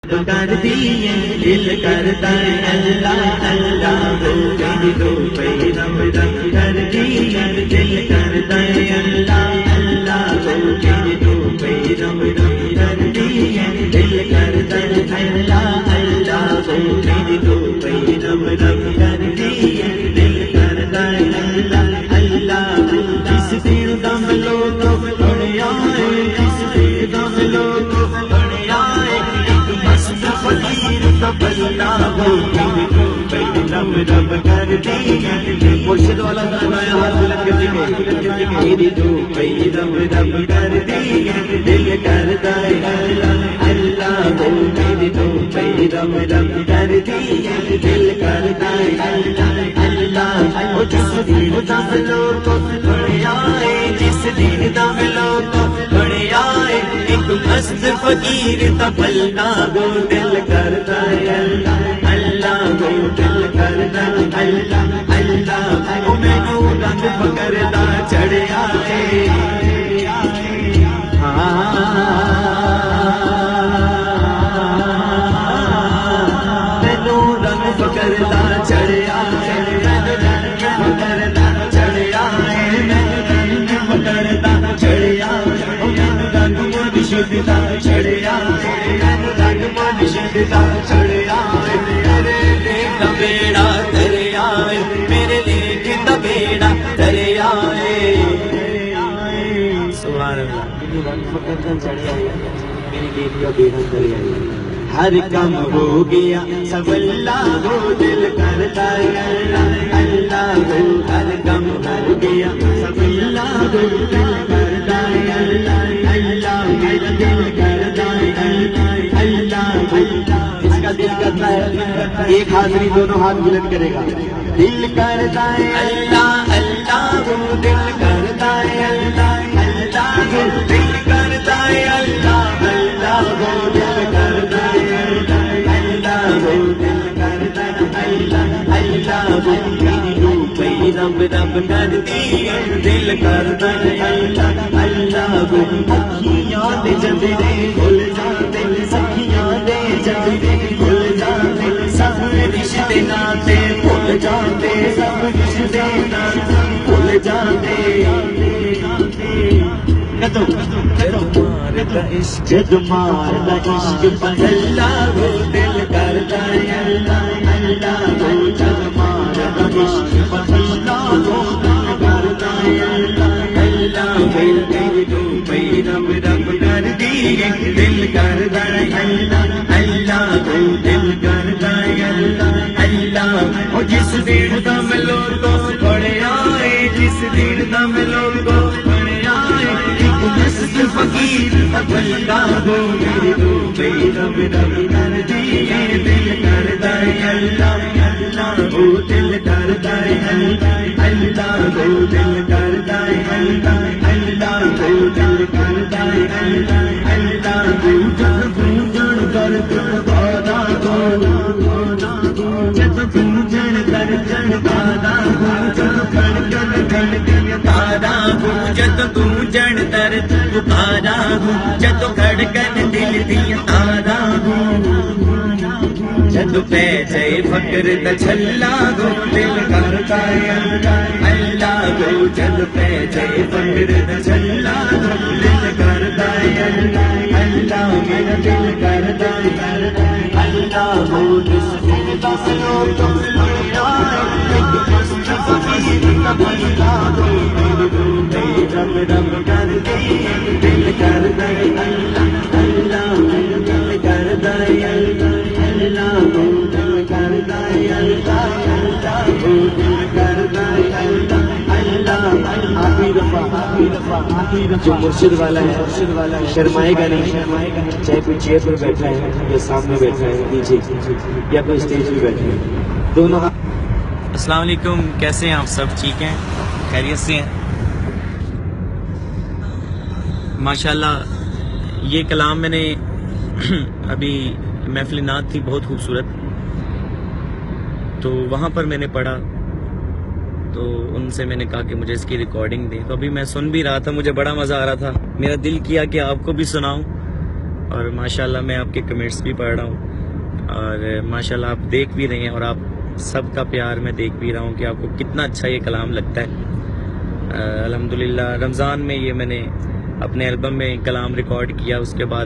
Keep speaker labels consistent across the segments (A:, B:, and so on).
A: کر دیے دل کرتا ہے اللہ اللہ ہو گئی دو پہ رم رم کر دیے دل کرتا ہے اللہ اللہ ہو گئی دو پہ رم رم کر دیے دل کرتا ہے اللہ اللہ ہو گئی دو پہ رم رم کر دیے دل کرتا ہے اللہ اللہ جس دن دم لو تو بڑے آئے جس دن دم لو تو بڑے آئے فقیر تو بلنا ہو رب رب کر دیے مرشد والا گانا ہے ہاتھ بلند کر دیے میری دو پہ رب رب کر دیے دل کرتا ہے اللہ اللہ ہو میری دو پہ رب رب کر دیے دل کرتا ہے اللہ اللہ وہ جس دن دم لو تو بڑے آئے جس دن دم لو تو بڑے آئے ایک مست فقیر تو بلنا ہو دل کرتا ہے اللہ اللہ ہو دل کرتا ہے اللہ اللہ وہ مینو رنگ پکڑتا چڑھ آئے مینو رنگ پکڑتا چڑھ آئے پکڑتا چڑھ آئے رنگ پکڑتا چڑھ آئے رنگ مرشدتا چڑھ آئے رنگ مرشدتا چڑھ آئے میرے لیے بیڑا تر آئے میرے لیے بیڑا تر آئے سبحان اللہ رنگ پکڑتا چڑھ آئے میرے لیے بیڑا تر آئے ہر کم ہو گیا سب اللہ ہو دل کرتا ہے اللہ اللہ ہو ہر کم ہو گیا سب اللہ ہو دل کرتا ہے اللہ اللہ میرا دل کرتا ہے اللہ اللہ اس کا دل کرتا ہے ایک حاضری دونوں ہاتھ بلند کرے گا دل کرتا ہے اللہ اللہ ہو دل کرتا ہے اللہ اللہ ہو دل کرتا ہے اللہ اللہ ہو دل کرتا ہے رب رب کر دیے دل کرتا ہے اللہ اللہ کو اکھیاں دے جندے کھل جاتے سکھیاں دے جندے کھل جاتے سب رشتے ناتے کھل جاتے سب رشتے ناتے کھل جاتے جد ماردا عشق پر اللہ کو دل کرتا ہے اللہ اللہ کو جد ماردا عشق پر اللہ کو دل کرتا ہے اللہ اللہ مل گئی تو پہ رب رب کر دیے دل کرتا ہے اللہ اللہ کو دل کرتا ہے اللہ اللہ اور جس دن دم لو تو بڑے آئے جس دن دم لو تو بڑے آئے فقیر بلنا ہو میری دو پہ رب رب کر دیے دل کرتا ہے اللہ اللہ ہو دل کرتا ہے اللہ اللہ ہو دل کرتا ہے اللہ اللہ ہو دل کرتا ہے اللہ اللہ ہو جب پوجن کر بادا ہو جب پوجن کر بادا ہو جب کھڑکن کھڑکن تارا ہو جب پوجن در پکارا ہوں جد کھڑکن دل دیا تارا ہوں جد پہ جائے فکر دا چھلا گو دل کرتا ہے اللہ اللہ گو جد پہ جائے فکر دا چھلا گو دل کرتا ہے اللہ اللہ میرا دل کرتا ہے اللہ گو جس دل دا سلو تم بڑھیا ایک مست فقیر کا بڑھیا گو میرے دل رب رب کر دیے دل کرتا ہے اللہ اللہ دل کرتا ہے اللہ اللہ دل کرتا ہے اللہ اللہ دل کرتا ہے اللہ اللہ جو مرشد والا ہے شرمائے گا نہیں چاہے کوئی چیئر پر بیٹھا ہے یا سامنے بیٹھا ہے نیچے یا کوئی اسٹیج پہ بیٹھا ہے دونوں.
B: السلام علیکم، کیسے ہیں آپ سب؟ ٹھیک ہیں، خیریت سے ہیں؟ ماشاءاللہ یہ کلام میں نے ابھی محفل نعت تھی بہت خوبصورت، تو وہاں پر میں نے پڑھا تو ان سے میں نے کہا کہ مجھے اس کی ریکارڈنگ دیں، تو ابھی میں سن بھی رہا تھا، مجھے بڑا مزہ آ رہا تھا، میرا دل کیا کہ آپ کو بھی سناؤں اور ماشاءاللہ میں آپ کے کمنٹس بھی پڑھ رہا ہوں، اور ماشاءاللہ آپ دیکھ بھی رہے ہیں، اور آپ سب کا پیار میں دیکھ بھی رہا ہوں کہ آپ کو کتنا اچھا یہ کلام لگتا ہے۔ الحمدللہ رمضان میں یہ میں نے اپنے البم میں کلام ریکارڈ کیا، اس کے بعد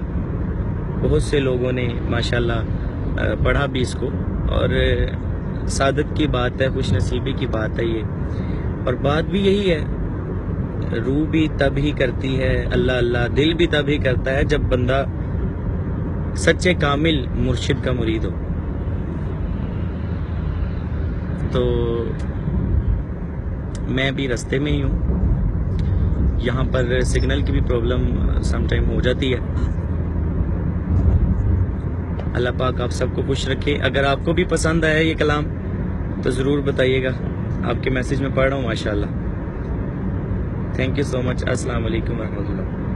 B: بہت سے لوگوں نے ماشاءاللہ پڑھا بھی اس کو، اور سعادت کی بات ہے، خوش نصیبی کی بات ہے یہ، اور بات بھی یہی ہے، روح بھی تب ہی کرتی ہے اللہ اللہ، دل بھی تب ہی کرتا ہے جب بندہ سچے کامل مرشد کا مرید ہو۔ تو میں بھی رستے میں ہی ہوں، یہاں پر سگنل کی بھی پرابلم سم ٹائم ہو جاتی ہے۔ اللہ پاک آپ سب کو خوش رکھے۔ اگر آپ کو بھی پسند آیا یہ کلام تو ضرور بتائیے گا، آپ کے میسج میں پڑھ رہا ہوں ماشاءاللہ۔ تھینک یو سو مچ۔ السلام علیکم ورحمۃ اللہ۔